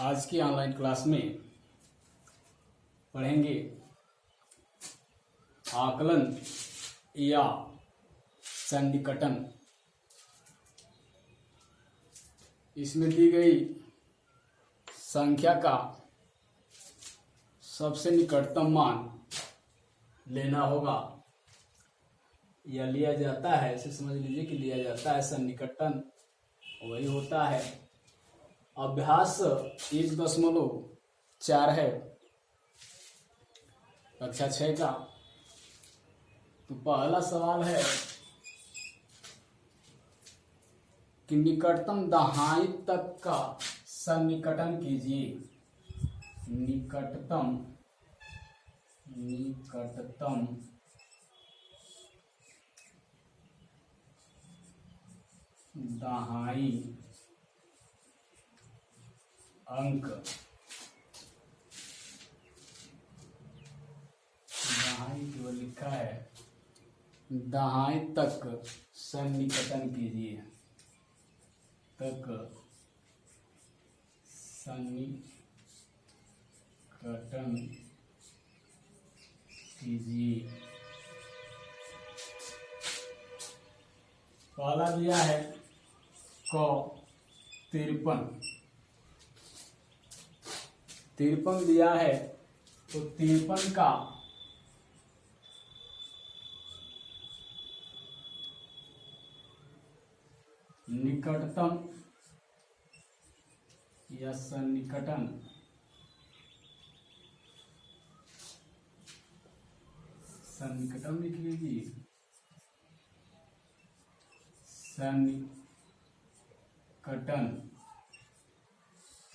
आज की online class में पढ़ेंगे आकलन या सन्निकटन। इसमें दी गई संख्या का सबसे निकटतम मान लेना होगा या लिया जाता है। इसे समझ लीजिए कि लिया जाता है। सन्निकटन वही होता है। अभ्यास 1.4 है कक्षा 6 का। तो पहला सवाल है कि निकटतम दहाई तक का सन्निकटन कीजिए। निकटतम दहाई अंक, दहाई जो लिखा है, दहाई तक सन्निकटन कीजिए। तक सन्निकटन कीजिए। पहला दिया है क 53 दिया है। तो 53 का निकटतम या सन्निकटन लिख लीजिए। सन्निकटन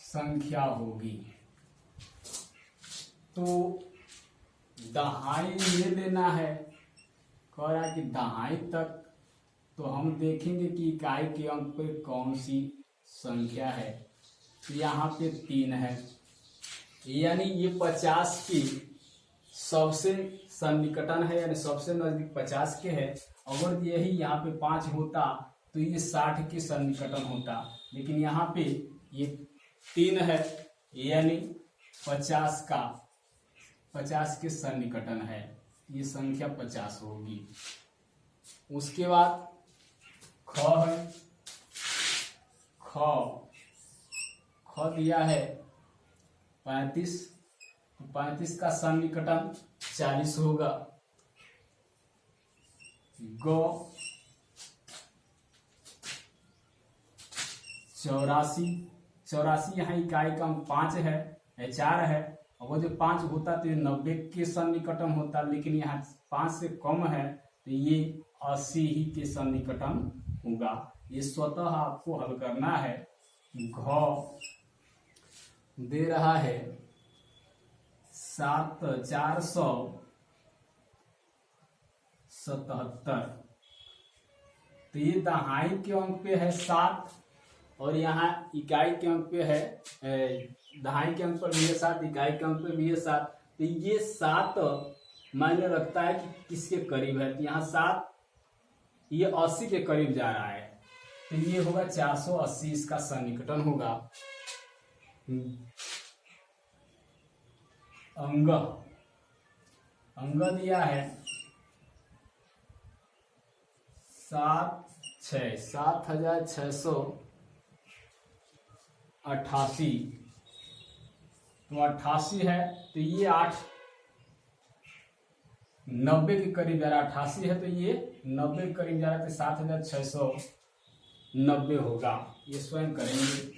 संख्या होगी। तो दहाई ले लेना है। कह रहा है कि दहाई तक। तो हम देखेंगे कि इकाई के अंक पे कौन सी संख्या है। यहाँ पे 3 है, यानी ये 50 की सबसे सन्निकटन है, यानी सबसे नजदीक 50 के है। अगर यही यहाँ पे 5 होता तो ये 60 के सन्निकटन होता, लेकिन यहाँ पे ये 3 है, यानी 50 के सन्निकटन है। ये संख्या 50 होगी। उसके बाद ख है। ख दिया है 35। तो 35 का सन्निकटन 40 होगा। ग 84 यहाँ इकाई का 5 है, 4 है। और वो जो 5 होता तो ये 90 के सन्निकटन होता, लेकिन यहाँ 5 से कम है तो ये 80 ही के सन्निकटन होगा। ये स्वतः आपको हल करना है। घ दे रहा है 7477। तो ये दहाई के अंक पे है 7, और यहाँ इकाई के अंक पे है, दहाई के अंक पर भी है 7, इकाई के अंक पे भी है 7। तो ये 7 मायने रखता है कि किसके करीब है। तो यहाँ 7 ये 80 के करीब जा रहा है। तो ये होगा 480, इसका सन्निकटन होगा। अंग दिया है 7688। तो 88 है तो ये 8 90 के करीब जा रहा है। 88 है तो ये 90 के करीब जा रहा है। तो 7690 होगा। ये स्वयं करेंगे।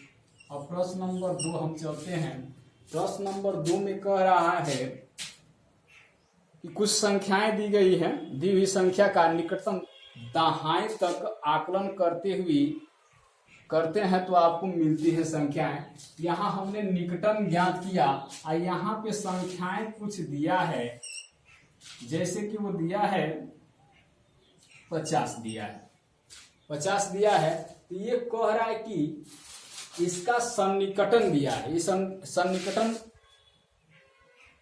और प्रश्न नंबर 2 हम चलते हैं। प्रश्न नंबर 2 में कह रहा है कि कुछ संख्याएं दी गई है। दी हुई संख्या का निकटतम दहाई तक आकलन करते हैं तो आपको मिलती है संख्याएं। यहाँ हमने निकटन ज्ञात किया और यहाँ पे संख्याएं कुछ दिया है। जैसे कि वो दिया है 50 दिया है। 50 दिया है तो ये कह रहा है कि इसका सन्निकटन दिया है। ये सन्निकटन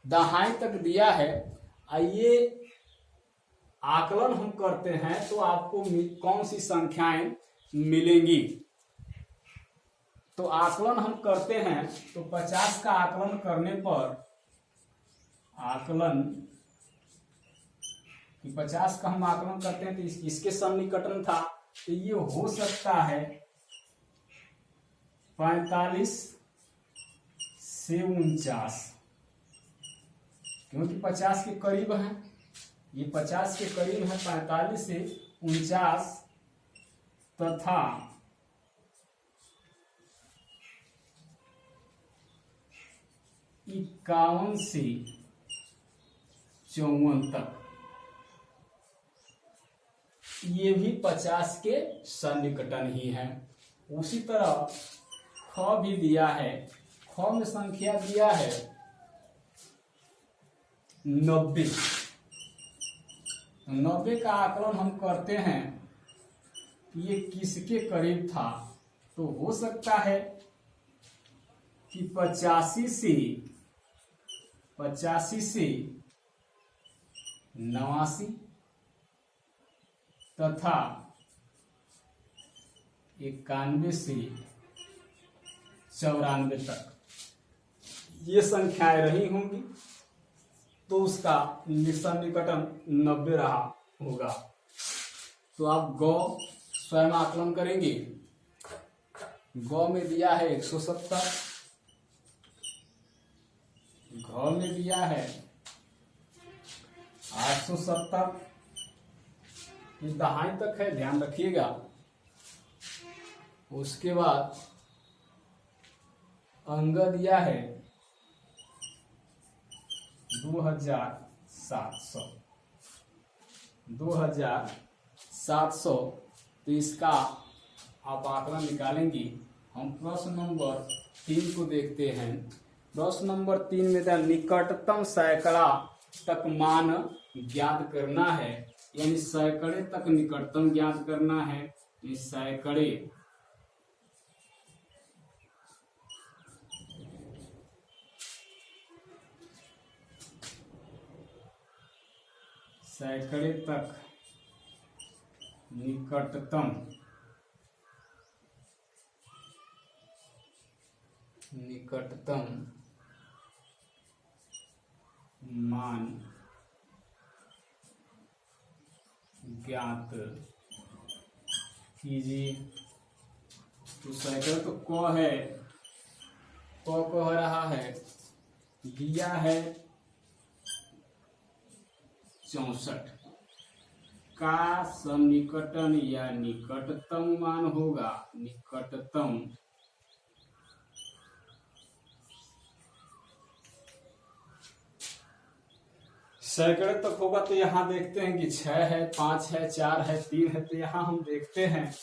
दहाई तक दिया है। आइए आकलन हम करते हैं तो आपको कौन सी संख्याएं मिलेंगी। तो आकलन हम करते हैं तो 50 का आकलन करने पर आकलन कि 50 का हम आकलन करते हैं तो इसके सन्निकटन था, तो ये हो सकता है 45 से 49, क्योंकि 50 के करीब है, ये 50 के करीब है, 45 से 49 तथा 51 से 54 तक, ये भी 50 के सन्निकटन ही है। उसी तरह ख भी दिया है, ख में संख्या दिया है 90। 90 का आकलन हम करते हैं कि ये किसके करीब था, तो हो सकता है कि 85 से 89 तथा 91 से 94 तक ये संख्याएं रही होंगी, तो उसका सन्निकटन 90 रहा होगा। तो आप गौ स्वयं आकलन करेंगे। गौ में दिया है 170, घ में दिया है 870, ये दहाई तक है, ध्यान रखिएगा। उसके बाद अंग दिया है 2700, 2700, तो इसका आप आंकड़ा निकालेंगे। हम प्रश्न नंबर 3 को देखते हैं। प्रश्न नंबर 3 में निकटतम सैकड़ा तक मान ज्ञात करना है, यानी सैकड़े तक निकटतम ज्ञात करना है। इस सैकड़े तक निकटतम मान ज्ञात कीजिए। तो सैकड़े तो क है, क कह रहा है, दिया है 64 का सन्निकटन या निकटतम मान होगा, निकटतम सैकड़े तक होगा। तो यहाँ देखते हैं कि 6 है, 5 है, 4 है, 3 है, तो यहाँ हम देखते हैं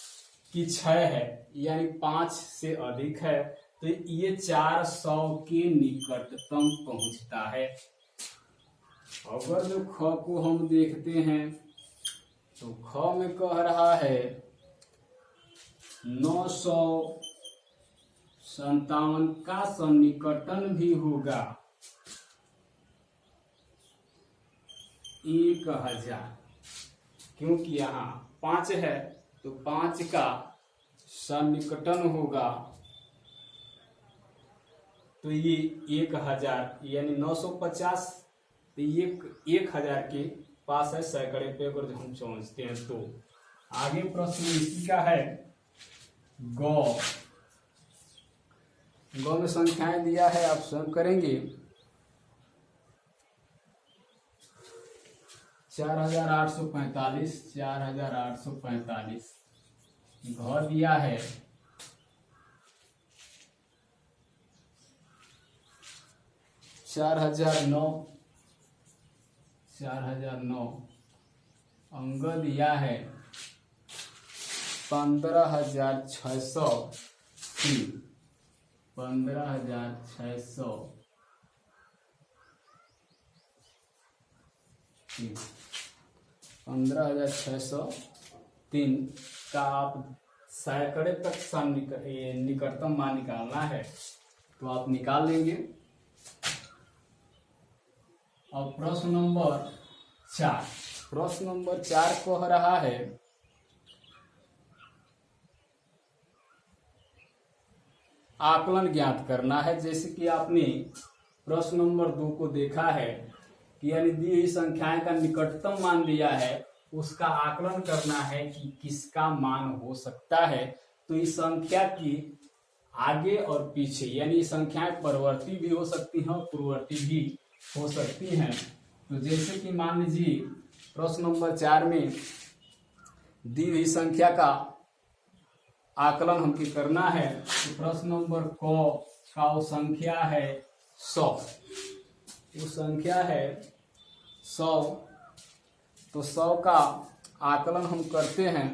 कि 6 है, यानी 5 से अधिक है, तो ये 400 के निकटतम पहुंचता है। अगर जो ख को हम देखते हैं तो ख में कह रहा है 957 का सन्निकटन भी होगा 1000, क्योंकि यहाँ 5 है तो 5 का सन्निकटन होगा, तो ये 1000 यानी 950, तो ये 1000 के पास है सैकड़े पे अगर हम समझते हैं। तो आगे प्रश्न इसी का है। गौ में संख्याएं दिया है, आप स्वयं करेंगे। 4845, 4845। घ दिया है 4009, 4009। अंग दिया है 15603, 15603 का आप सैकड़े तक निकटतम मान निकालना है, तो आप निकाल लेंगे। और प्रश्न नंबर 4 कह रहा है आकलन ज्ञात करना है। जैसे कि आपने प्रश्न नंबर 2 को देखा है कि यानी दी हुई संख्याएं का निकटतम मान दिया है, उसका आकलन करना है कि किसका मान हो सकता है। तो इस संख्या की आगे और पीछे यानी संख्याएं परिवर्ती भी हो सकती हैं और पूर्ववर्ती भी हो सकती हैं। तो जैसे कि मान लीजिए प्रश्न नंबर 4 में दी हुई संख्या का आकलन हमको करना है। तो प्रश्न नंबर क का वो संख्या है 100, वो संख्या है 100। तो 100 का आकलन हम करते हैं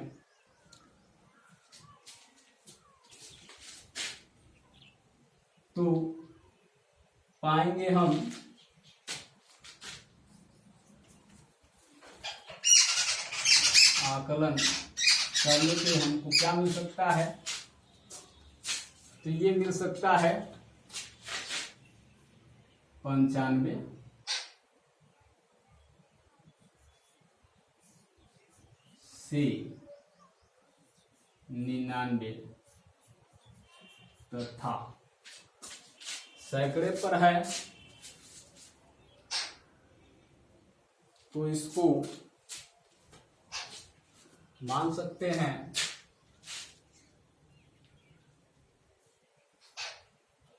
तो पाएंगे हम आकलन करने पे हमको क्या मिल सकता है। तो ये मिल सकता है 95 से 99 तथा सैकड़े पर है तो इसको मान सकते हैं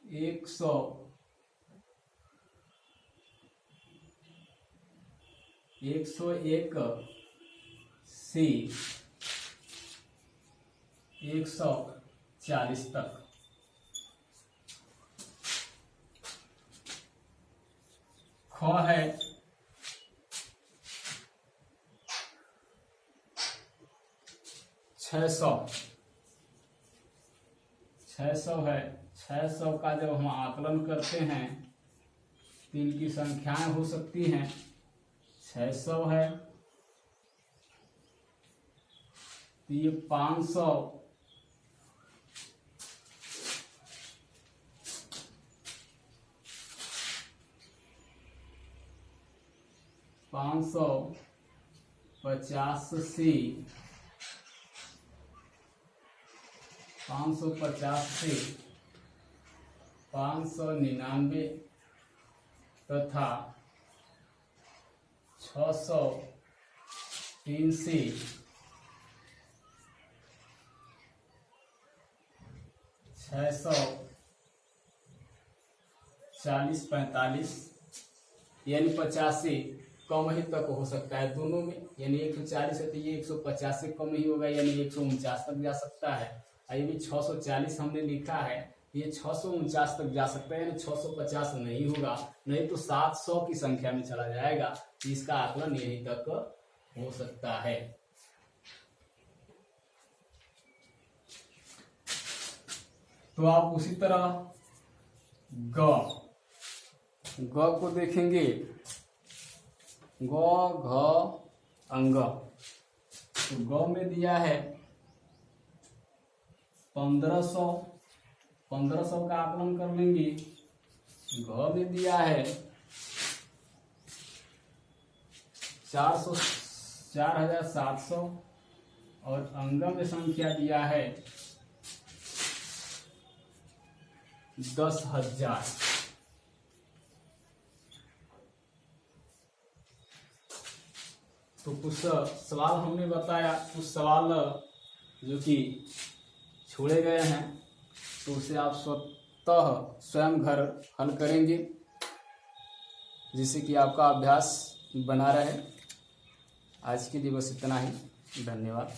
101 से 140 तक। ख है 600 है। 600 का जब हम आकलन करते हैं तो इनकी संख्याएं हो सकती हैं 600 है तो ये 500 550 से 599 तथा 603 से 640-45 यानी 50 से कम ही तक हो सकता है दोनों में। यानी 140 है तो ये 150 से कम ही होगा यानी 149 तक जा सकता है। ये भी 640 हमने लिखा है, ये 649 तक जा सकता है यानी 650 नहीं होगा, नहीं तो 700 की संख्या में चला जाएगा। इसका आकलन यहीं तक हो सकता है। तो आप उसी तरह ग को देखेंगे, ग घ अंग। तो ग में दिया है 1500 का आकलन कर लेंगे। घ में दिया है 4700 और अंग में संख्या दिया है 10,000। तो कुछ सवाल हमने बताया, कुछ सवाल जो कि छोड़े गए हैं तो उसे आप स्वयं घर हल करेंगे जिससे कि आपका अभ्यास बना रहे। आज के लिए बस इतना ही, धन्यवाद।